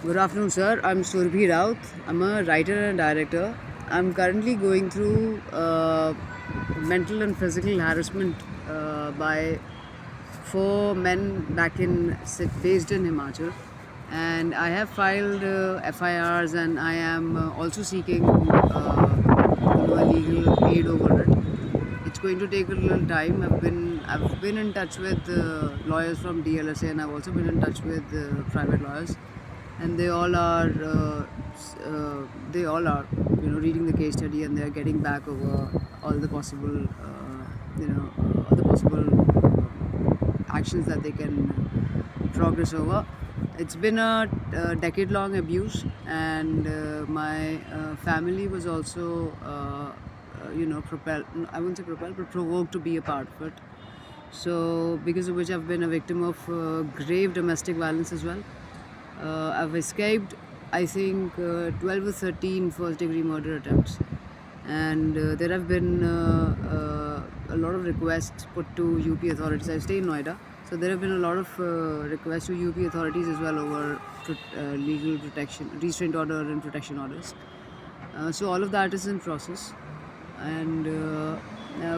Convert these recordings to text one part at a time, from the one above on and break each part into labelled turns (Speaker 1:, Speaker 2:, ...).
Speaker 1: Good afternoon, sir. I'm Surabhi Raut. I'm a writer and director. I'm currently going through mental and physical harassment by four men based in Himachal, and I have filed FIRs, and I am also seeking a legal aid over it. It's going to take a little time. I've been in touch with lawyers from DLSA, and I've also been in touch with private lawyers, and they all are reading the case study, and they are getting back over all the possible actions that they can progress over. It's been a decade-long abuse, and my family was also, propelled. I wouldn't say propelled, but provoked to be a part of it. So, because of which I've been a victim of grave domestic violence as well. I've escaped, I think, 12 or 13 first-degree murder attempts, and there have been a lot of requests put to UP authorities. I stay in Noida, so there have been a lot of requests to UP authorities as well over legal protection, restraint order and protection orders. So all of that is in process, and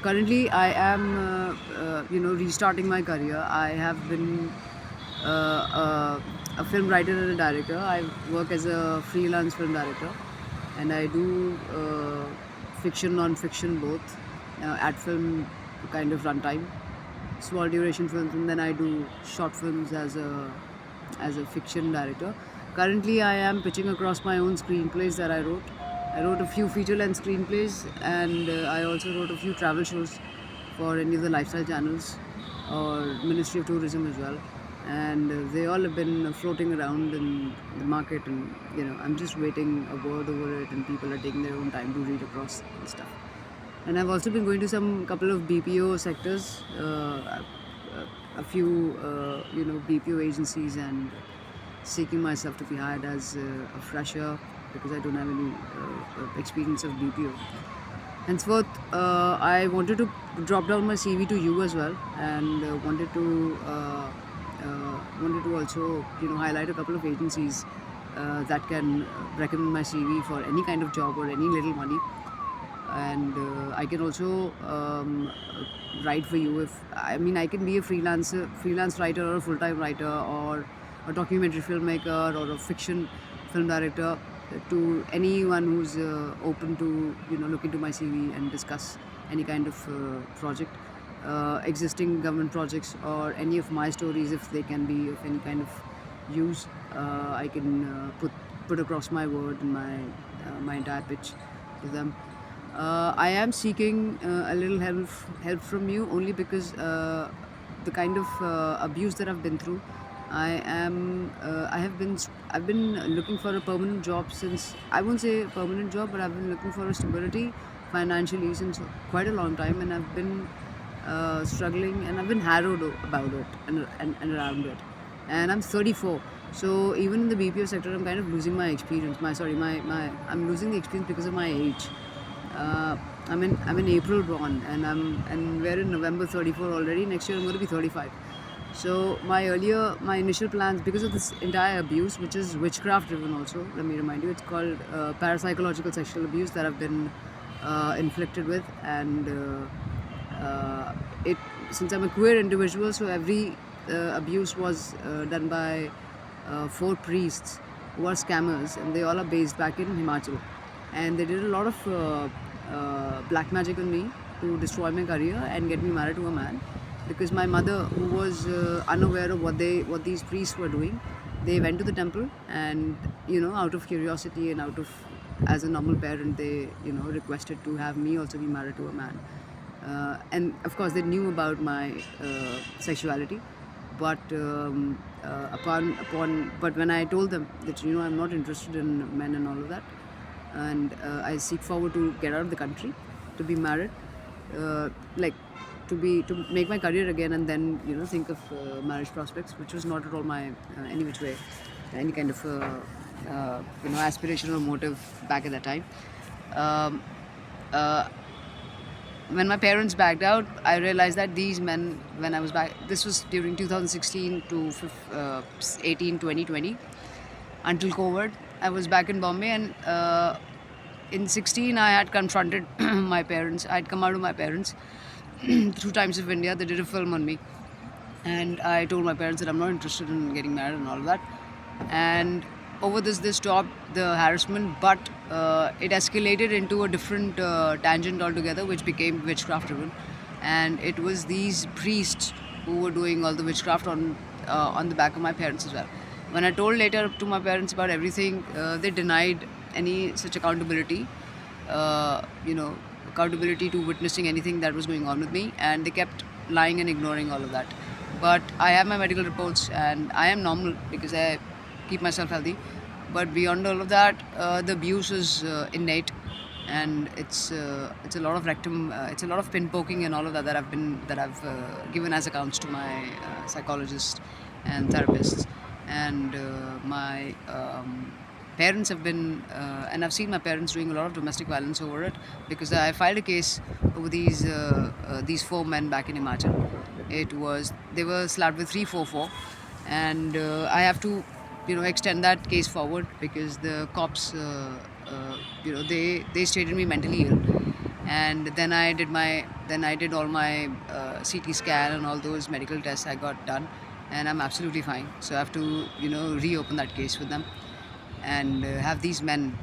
Speaker 1: currently I am, restarting my career. I have been a film writer and a director. I work as a freelance film director, and I do fiction, non-fiction both, at film kind of runtime, small duration films, and then I do short films as a fiction director. Currently, I am pitching across my own screenplays that I wrote. I wrote a few feature-length screenplays, and I also wrote a few travel shows for any of the lifestyle channels or Ministry of Tourism as well. And they all have been floating around in the market, and I'm just waiting a word over it, and people are taking their own time to read across and stuff. And I've also been going to some couple of BPO sectors, a few BPO agencies, and seeking myself to be hired as a fresher because I don't have any experience of BPO. Henceforth, I wanted to drop down my CV to you as well, and wanted to also highlight a couple of agencies that can recommend my CV for any kind of job or any little money. And I can also write for you. If I can be a freelance writer, or a full-time writer, or a documentary filmmaker, or a fiction film director, to anyone who's open to look into my CV and discuss any kind of project, existing government projects, or any of my stories, if they can be of any kind of use. I can put across my word and my entire pitch to them. I am seeking a little help from you, only because the kind of abuse that I've been through. I've been looking for a permanent job since, I won't say a permanent job, but I've been looking for a stability financially since quite a long time, and I've been struggling, and I've been harrowed about it, and around it. And I'm 34, so even in the BPO sector, I'm kind of losing my experience. I'm losing the experience because of my age. I'm in April born, and we're in November 34 already. Next year I'm going to be 35. So my initial plans, because of this entire abuse, which is witchcraft driven also, let me remind you, it's called parapsychological sexual abuse that I've been inflicted with. And it since I'm a queer individual, so every abuse was done by four priests who are scammers, and they all are based back in Himachal, and they did a lot of black magic on me to destroy my career and get me married to a man, because my mother, who was unaware of what these priests were doing, they went to the temple, and out of curiosity and as a normal parent, they requested to have me also be married to a man. And of course they knew about my sexuality, but but when I told them that I'm not interested in men and all of that, and I seek forward to get out of the country, to be married, like to make my career again, and then think of marriage prospects, which was not at all my any which way any kind of aspiration or motive back at that time. Um, uh, when my parents backed out, I realized that these men, when I was back, this was during 2016 to 18, 2020. until COVID. I was back in Bombay, and in 16 I had confronted my parents. I'd come out of my parents through Times of India. They did a film on me, and I told my parents that I'm not interested in getting married and all of that. And over this, they stopped the harassment, but it escalated into a different tangent altogether, which became witchcraft driven. And it was these priests who were doing all the witchcraft on the back of my parents as well. When I told later to my parents about everything, they denied any such accountability. You know, accountability to witnessing anything that was going on with me, and they kept lying and ignoring all of that. But I have my medical reports, and I am normal because I keep myself healthy. But beyond all of that, the abuse is innate, and it's a lot of rectum, it's a lot of pin poking and all of that that I've given as accounts to my psychologist and therapists, and my parents have been, and I've seen my parents doing a lot of domestic violence over it, because I filed a case over these four men back in Himachal. They were slapped with 344, and I have to, extend that case forward because the cops, they stated me mentally ill, and then I did all my CT scan and all those medical tests I got done, and I'm absolutely fine. So I have to, reopen that case with them, and have these men.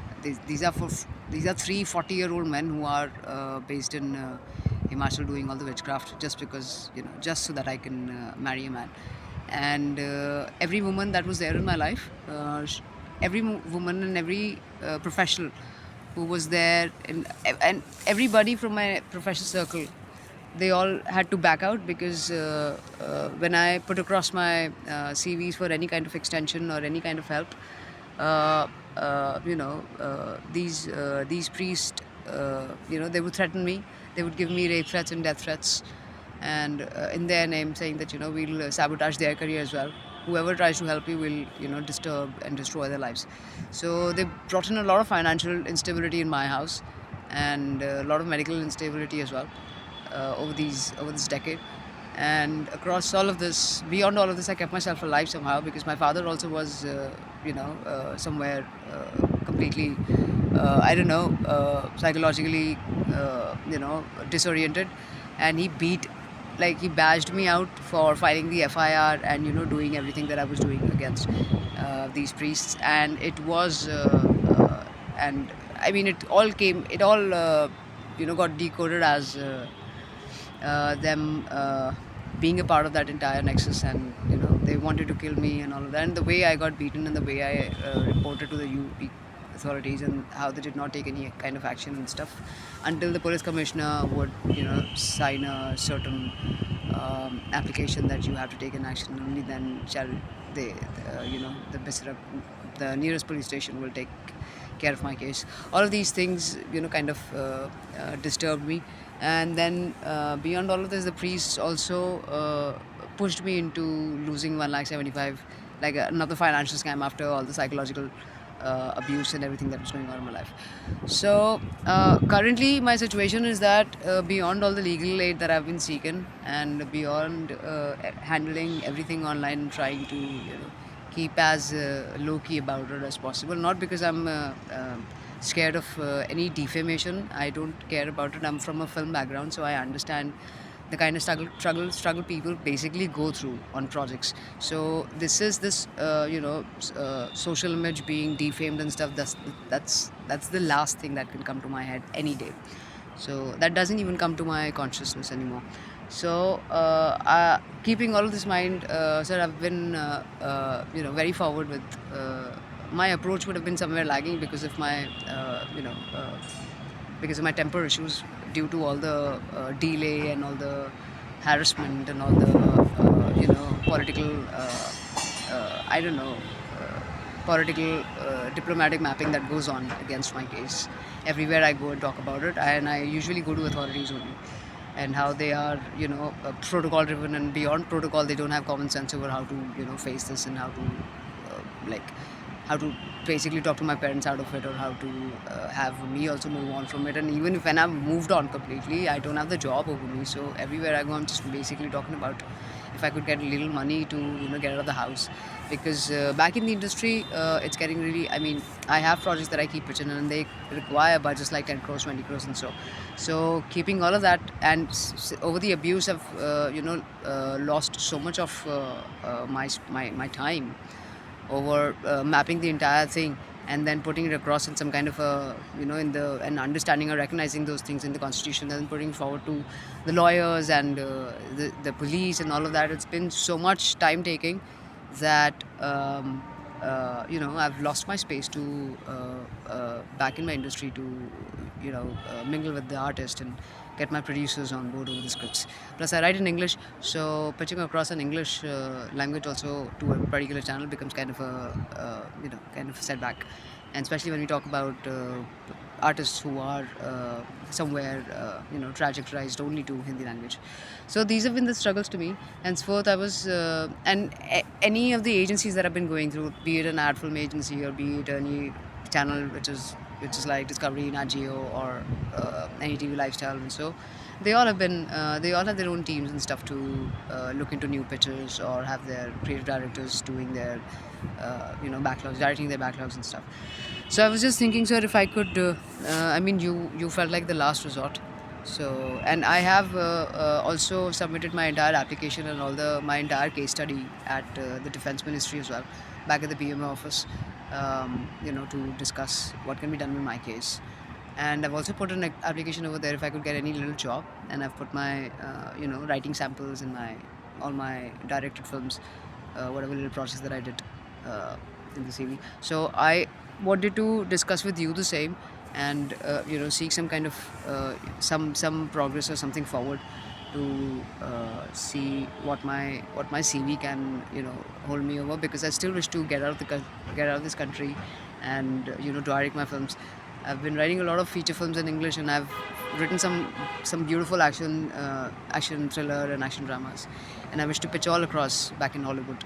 Speaker 1: These are three 40-year-old men who are based in Himachal doing all the witchcraft just because, just so that I can marry a man. And every woman that was there in my life, every woman and every professional who was there, and everybody from my professional circle, they all had to back out because when I put across my CVs for any kind of extension or any kind of help, these priests, they would threaten me. They would give me rape threats and death threats, and in their name, saying that we'll sabotage their career as well. Whoever tries to help you will disturb and destroy their lives. So they brought in a lot of financial instability in my house, and a lot of medical instability as well over this decade. And across all of this, beyond all of this, I kept myself alive somehow, because my father also was somewhere completely I don't know, psychologically disoriented, and he bashed me out for filing the FIR and doing everything that I was doing against these priests. And it was and I mean, it all got decoded as them being a part of that entire nexus, and they wanted to kill me and all of that. And the way I got beaten, and the way I reported to the UP authorities, and how they did not take any kind of action and stuff until the police commissioner would sign a certain application that you have to take an action. Only then shall they the nearest police station will take care of my case. All of these things kind of disturbed me. And then beyond all of this, the priests also pushed me into losing 1,75,000, like another financial scam after all the psychological abuse and everything that was going on in my life. So currently my situation is that beyond all the legal aid that I've been seeking, and beyond handling everything online and trying to keep as low-key about it as possible, not because I'm scared of any defamation. I don't care about it. I'm from a film background, so I understand the kind of struggle people basically go through on projects. So this social image being defamed and stuff. That's the last thing that can come to my head any day. So that doesn't even come to my consciousness anymore. So keeping all of this in mind, sir, I've been very forward with. My approach would have been somewhere lagging because of my temper issues, due to all the delay and all the harassment and all the political political diplomatic mapping that goes on against my case. Everywhere I go and talk about it, and I usually go to authorities only, and how they are protocol driven, and beyond protocol they don't have common sense over how to face this, and how to basically talk to my parents out of it, or how to have me also move on from it. And even when I've moved on completely, I don't have the job over me. So everywhere I go, I'm just basically talking about, if if I could get a little money to get out of the house, because back in the industry, it's getting really. I mean, I have projects that I keep pitching, and they require budgets like 10 crores, 20 crores, and so keeping all of that, and over the abuse, I've lost so much of my time over mapping the entire thing and then putting it across in some kind of a in the and understanding or recognizing those things in the constitution, and then putting it forward to the lawyers and the police and all of that. It's been so much time taking that I've lost my space to back in my industry to mingle with the artist and get my producers on board over the scripts. Plus, I write in English, so pitching across an English language also to a particular channel becomes kind of a kind of a setback, and especially when we talk about artists who are somewhere trajectorized only to Hindi language. So these have been the struggles to me. Henceforth, I was any of the agencies that I've been going through, be it an ad film agency or be it any channel which is like Discovery, Nat Geo, or any TV lifestyle, and so they all have been they all have their own teams and stuff to look into new pitches or have their creative directors doing their backlogs, directing their backlogs and stuff. So I was just thinking, sir, if I could, I mean, you felt like the last resort. So, and I have also submitted my entire application and my entire case study at the Defense Ministry as well, back at the PMO office, to discuss what can be done with my case. And I've also put an application over there if I could get any little job, and I've put my writing samples in all my directed films, whatever little projects that I did in the CV. So I wanted to discuss with you the same, and seek some kind of some progress or something forward to see what my CV can hold me over, because I still wish to get out of this country and direct my films. I've been writing a lot of feature films in English, and I've written some beautiful action thriller and action dramas, and I wish to pitch all across back in Hollywood.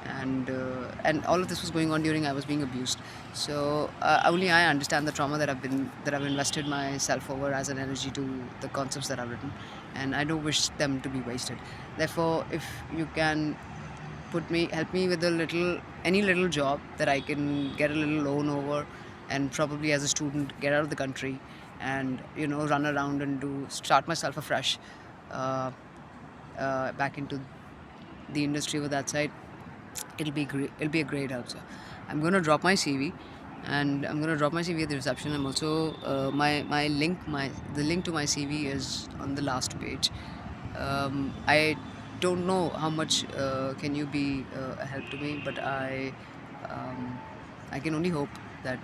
Speaker 1: And all of this was going on during I was being abused. So only I understand the trauma that I've invested myself over as an energy to the concepts that I've written, and I don't wish them to be wasted. Therefore, if you can help me with any little job that I can get a little loan over, and probably as a student get out of the country and run around and start myself afresh back into the industry over that side, it'll be great. It'll be a great help, sir. I'm going to drop my CV, and I'm going to drop my CV at the reception. I'm also the link to my CV is on the last page. I don't know how much can you be a help to me, but I can only hope that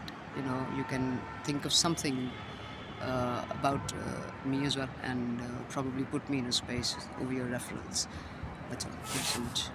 Speaker 1: you can think of something about me as well, and probably put me in a space over your referrals. That's all. Thank you so much.